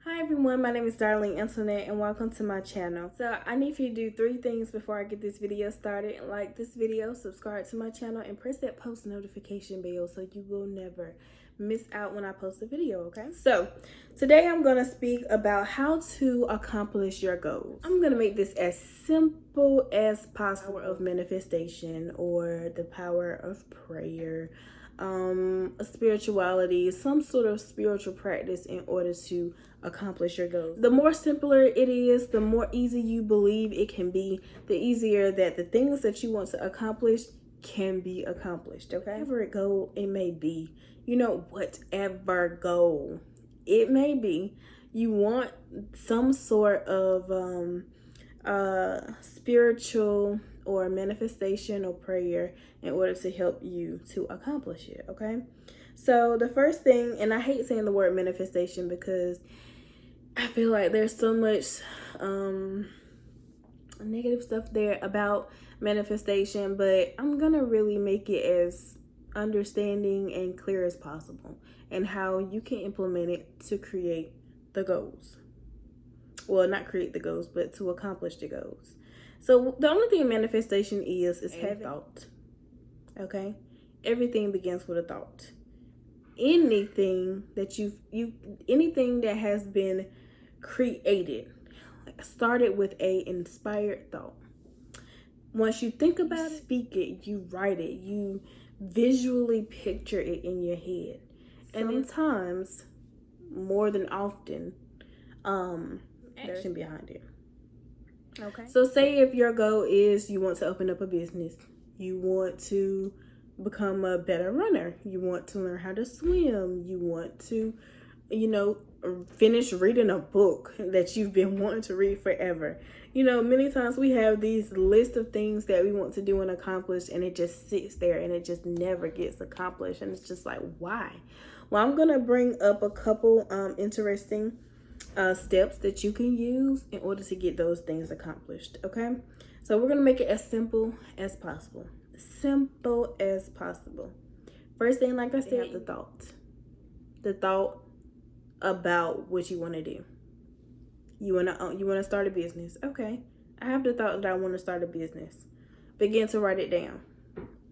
Hi everyone, my name is Darling Antoinette and welcome to my channel. So I need for you to do 3 things before I get this video started. Like this video, subscribe to my channel, and press that post notification bell so you will never miss out when I post a video, okay? So today I'm going to speak about how to accomplish your goals. I'm going to make this as simple as possible of manifestation or the power of prayer, a spirituality, some sort of spiritual practice in order to accomplish your goals. The more simpler it is, the more easy you believe it can be, the easier that the things that you want to accomplish can be accomplished, okay? Whatever goal it may be, whatever goal it may be, you want some sort of spiritual or manifestation or prayer in order to help you to accomplish it, okay? So the first thing, and I hate saying the word manifestation because I feel like there's so much negative stuff there about manifestation, but I'm gonna really make it as understanding and clear as possible and how you can implement it to create the goals. Well, not create the goals, but to accomplish the goals. So the only thing manifestation is having thought. Okay? Everything begins with a thought. Anything that anything that has been created started with a inspired thought. Once you think about it, speak it, you write it, you visually picture it in your head. And sometimes, more than often, action behind it. Okay. So say if your goal is you want to open up a business, you want to become a better runner, you want to learn how to swim, you want to, finish reading a book that you've been wanting to read forever. Many times we have these list of things that we want to do and accomplish, and it just sits there and it just never gets accomplished. And it's just like, why? Well, I'm going to bring up a couple interesting steps that you can use in order to get those things accomplished, okay? So we're going to make it as simple as possible. Simple as possible. First thing, like I said, the thought. The thought about what you want to do. You want to start a business. Okay. I have the thought that I want to start a business. Begin to write it down.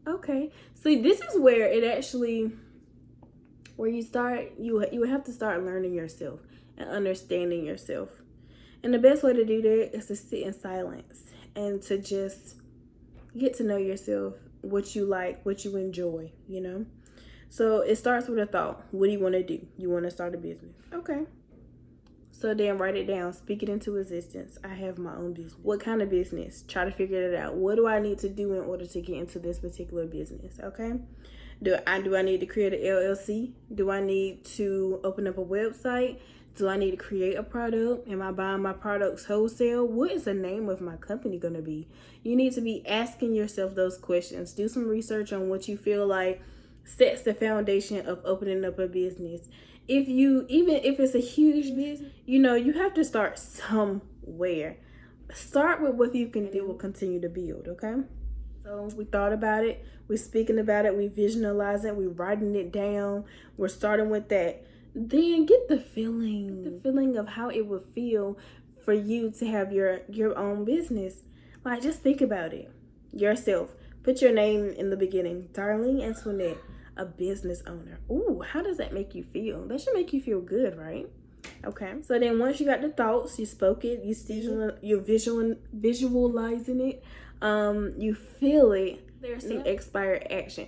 Okay. See, this is where it actually, where you start, you have to start learning yourself and understanding yourself. And the best way to do that is to sit in silence and to just get to know yourself, what you like, what you enjoy, So it starts with a thought. What do you want to do? You want to start a business. Okay. So then write it down. Speak it into existence. I have my own business. What kind of business? Try to figure it out. What do I need to do in order to get into this particular business? Okay. Do I need to create an LLC? Do I need to open up a website? Do I need to create a product? Am I buying my products wholesale? What is the name of my company going to be? You need to be asking yourself those questions. Do some research on what you feel like sets the foundation of opening up a business. Even if it's a huge business, you have to start somewhere. Start with what you can do. Will continue to build, okay? So we thought about it, we're speaking about it, we visualize it, we're writing it down, we're starting with that. Then get the feeling of how it would feel for you to have your own business. Like, just think about it yourself. Put your name in the beginning. Darling Antoinette, a business owner. Ooh, how does that make you feel? That should make you feel good, right? Okay. So then once you got the thoughts, you spoke it, you're visualizing it, you feel it. There's some inspired action.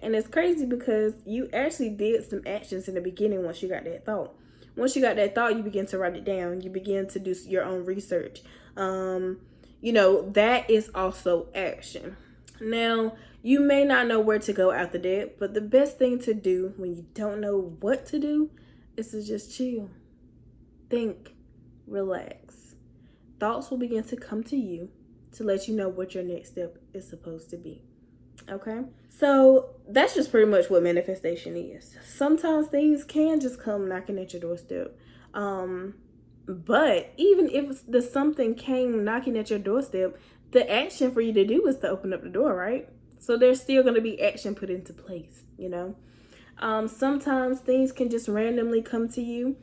And it's crazy because you actually did some actions in the beginning once you got that thought. Once you got that thought, you begin to write it down. You begin to do your own research. That is also action. Now, you may not know where to go after that, but the best thing to do when you don't know what to do is to just chill. Think. Relax. Thoughts will begin to come to you to let you know what your next step is supposed to be. Okay? So that's just pretty much what manifestation is. Sometimes things can just come knocking at your doorstep. But even if the something came knocking at your doorstep, the action for you to do is to open up the door, right? So there's still going to be action put into place, Sometimes things can just randomly come to you.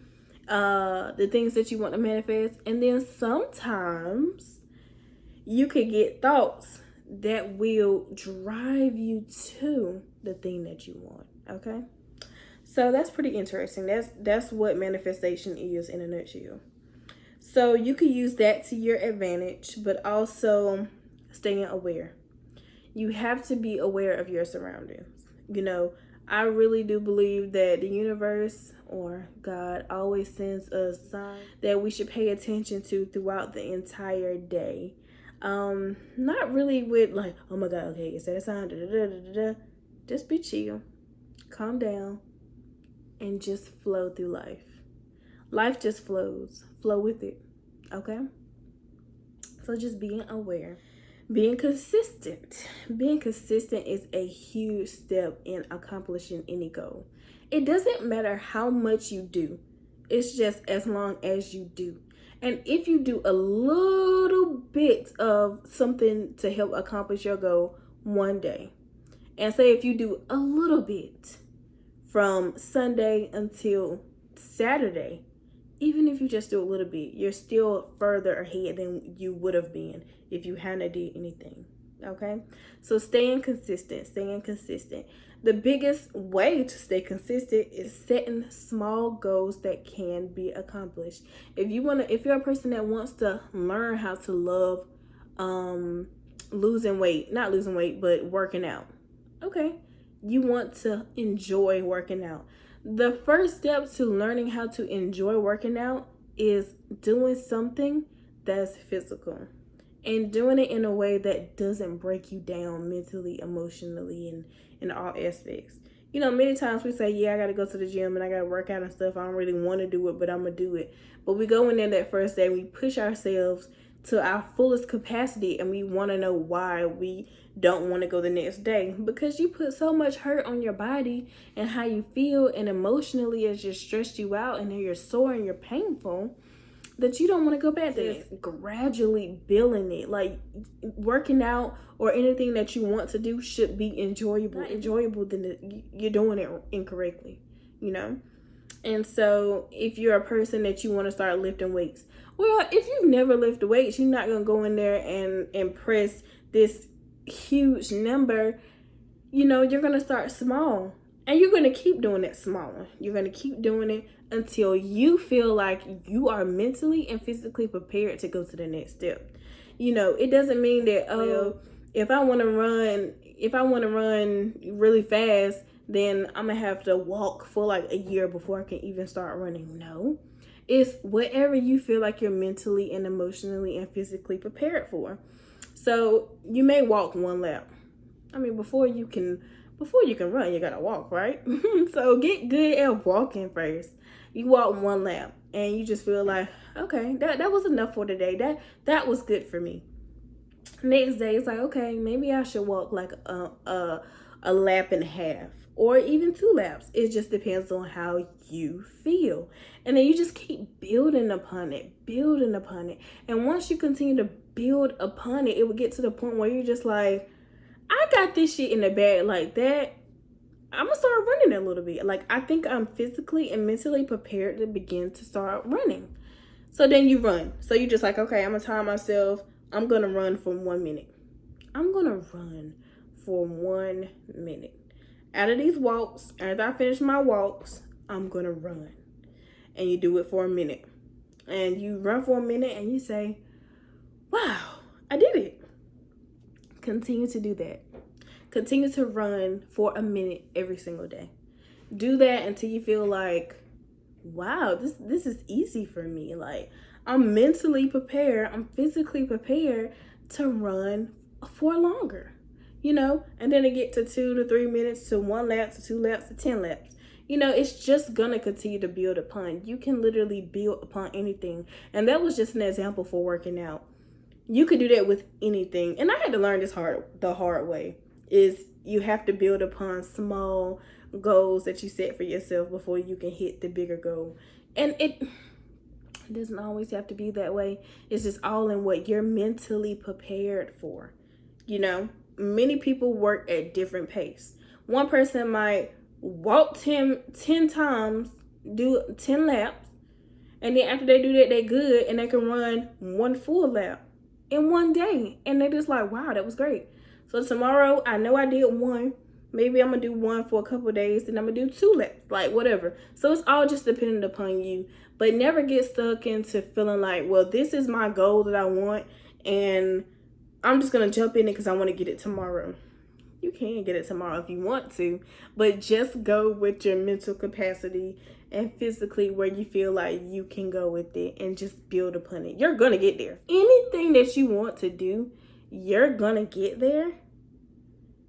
the things that you want to manifest. And then sometimes you could get thoughts that will drive you to the thing that you want. Okay, so that's pretty interesting. That's what manifestation is in a nutshell. So you could use that to your advantage, but also staying aware. You have to be aware of your surroundings. I really do believe that the universe or God always sends us signs that we should pay attention to throughout the entire day. Not really with like, oh my God, okay, is that a sign? Da, da, da, da, da. Just be chill, calm down, and just flow through life. Life just flows. Flow with it. Okay? So just being aware. Being consistent. Being consistent is a huge step in accomplishing any goal. It doesn't matter how much you do. It's just as long as you do. And if you do a little bit of something to help accomplish your goal one day, and say if you do a little bit from Sunday until Saturday, even if you just do a little bit, you're still further ahead than you would have been if you hadn't did anything. Okay, so staying consistent. The biggest way to stay consistent is setting small goals that can be accomplished. If you're a person that wants to learn how to love not losing weight, but working out. Okay, you want to enjoy working out. The first step to learning how to enjoy working out is doing something that's physical and doing it in a way that doesn't break you down mentally, emotionally, and in all aspects. Many times we say, yeah, I got to go to the gym and I got to work out and stuff. I don't really want to do it, but I'm going to do it. But we go in there that first day, we push ourselves to our fullest capacity, and we want to know why we don't want to go the next day, because you put so much hurt on your body, and how you feel and emotionally has just stressed you out, and then you're sore and you're painful, that you don't want to go back there. Gradually building it, like working out or anything that you want to do should be enjoyable. Not enjoyable, then you're doing it incorrectly, And so if you're a person that you want to start lifting weights, well, if you've never lifted weights, you're not going to go in there and press this huge number. You're going to start small, and you're going to keep doing it smaller. You're going to keep doing it until you feel like you are mentally and physically prepared to go to the next step. It doesn't mean that, if I want to run really fast, then I'm going to have to walk for like a year before I can even start running. No. It's whatever you feel like you're mentally and emotionally and physically prepared for. So you may walk one lap. I mean, before you can run, you gotta walk, right? So get good at walking first. You walk one lap and you just feel like, okay, that was enough for today. That was good for me. Next day, it's like, okay, maybe I should walk like a lap and a half, or even 2 laps. It just depends on how you feel. And then you just keep building upon it. And once you continue to build upon it, it will get to the point where you're just like, I got this shit in the bag like that. I'm gonna start running a little bit. Like, I think I'm physically and mentally prepared to begin to start running. So then you run. So you're just like, okay, I'm gonna time myself. I'm gonna run for 1 minute. I'm gonna run for 1 minute. Out of these walks, after I finish my walks, I'm gonna run. And you do it for a minute. And you run for a minute and you say, wow, I did it. Continue to do that. Continue to run for a minute every single day. Do that until you feel like, wow, this is easy for me. Like, I'm mentally prepared, I'm physically prepared to run for longer. And then it get to 2 to 3 minutes, to 1 lap, to 2 laps, to 10 laps. It's just gonna continue to build upon. You can literally build upon anything. And that was just an example for working out. You could do that with anything. And I had to learn this the hard way, is you have to build upon small goals that you set for yourself before you can hit the bigger goal. And it doesn't always have to be that way. It's just all in what you're mentally prepared for. Many people work at different pace. One person might walk 10 times, do 10 laps, And then after they do that, they good and they can run one full lap in one day. And they're just like, wow, that was great. So tomorrow, I know I did one. Maybe I'm going to do one for a couple of days. Then I'm going to do 2 laps, like whatever. So it's all just dependent upon you. But never get stuck into feeling like, well, this is my goal that I want. And I'm just going to jump in it because I want to get it tomorrow. You can get it tomorrow if you want to. But just go with your mental capacity and physically where you feel like you can go with it and just build upon it. You're going to get there. Anything that you want to do, you're going to get there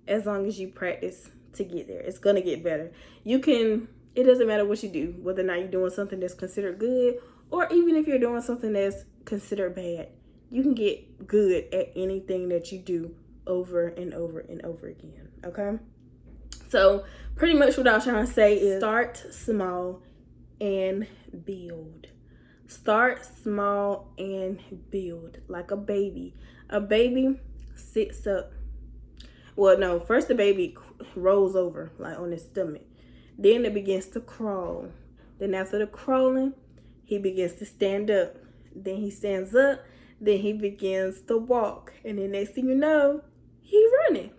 as long as you practice to get there. It's going to get better. It doesn't matter what you do, whether or not you're doing something that's considered good or even if you're doing something that's considered bad. You can get good at anything that you do over and over and over again, okay? So pretty much what I was trying to say is start small and build. Start small and build like a baby. A baby sits up. Well, no, first the baby rolls over like on his stomach. Then it begins to crawl. Then after the crawling, he begins to stand up. Then he stands up. Then he begins to walk. And then next thing you know, he's running.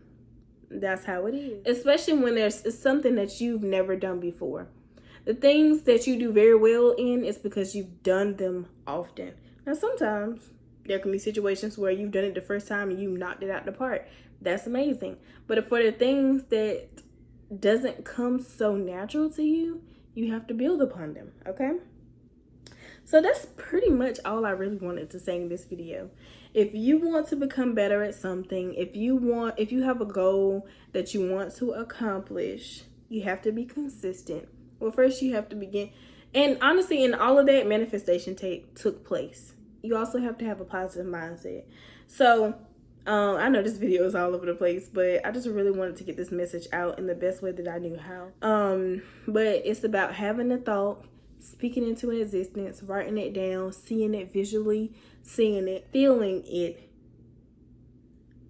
That's how it is. Especially when it's something that you've never done before. The things that you do very well in is because you've done them often. Now, sometimes there can be situations where you've done it the first time and you knocked it out the park. That's amazing. But for the things that doesn't come so natural to you, you have to build upon them, okay? So that's pretty much all I really wanted to say in this video. If you want to become better at something, if you have a goal that you want to accomplish, you have to be consistent. Well, first you have to begin. And honestly, in all of that, manifestation took place. You also have to have a positive mindset. So I know this video is all over the place, but I just really wanted to get this message out in the best way that I knew how. But it's about having a thought, speaking into existence, writing it down, seeing it visually, seeing it, feeling it,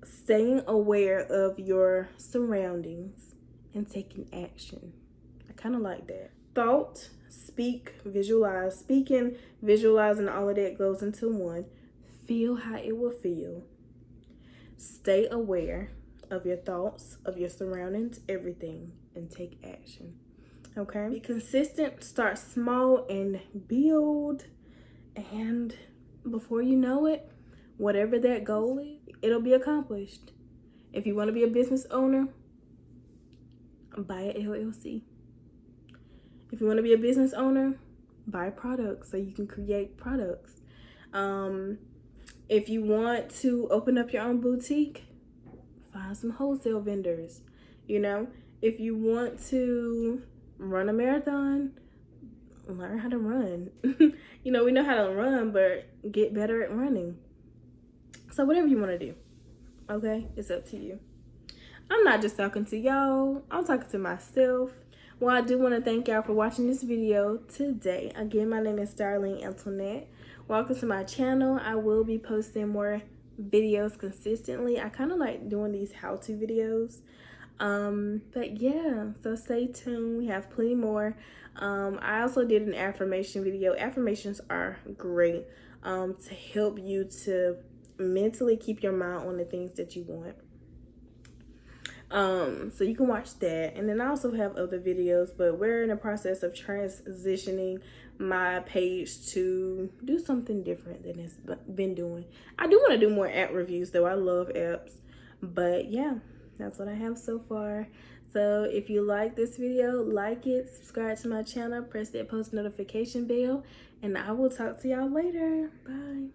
staying aware of your surroundings, and taking action. I kind of like that. Thought, speak, visualize. Speaking, visualizing, all of that goes into one. Feel how it will feel. Stay aware of your thoughts, of your surroundings, everything, and take action. Okay? Be consistent, start small, and build. And before you know it, whatever that goal is, it'll be accomplished. If you want to be a business owner, buy an LLC. If you want to be a business owner, buy products so you can create products. If you want to open up your own boutique, find some wholesale vendors. You know, if you want to run a marathon, learn how to run. You know, we know how to run, but get better at running. So whatever you want to do, okay, it's up to you. I'm not just talking to y'all, I'm talking to myself. Well, I do want to thank y'all for watching this video today. Again, my name is Darlene Antoinette. Welcome to my channel. I will be posting more videos consistently. I kind of like doing these how-to videos. But yeah, so stay tuned. We have plenty more. I also did an affirmation video. Affirmations are great to help you to mentally keep your mind on the things that you want. So you can watch that. And then I also have other videos, but we're in the process of transitioning my page to do something different than it's been doing. I do want to do more app reviews though. I love apps. But yeah, that's what I have so far. So if you like this video, like it, subscribe to my channel, press that post notification bell, and I will talk to y'all later. Bye.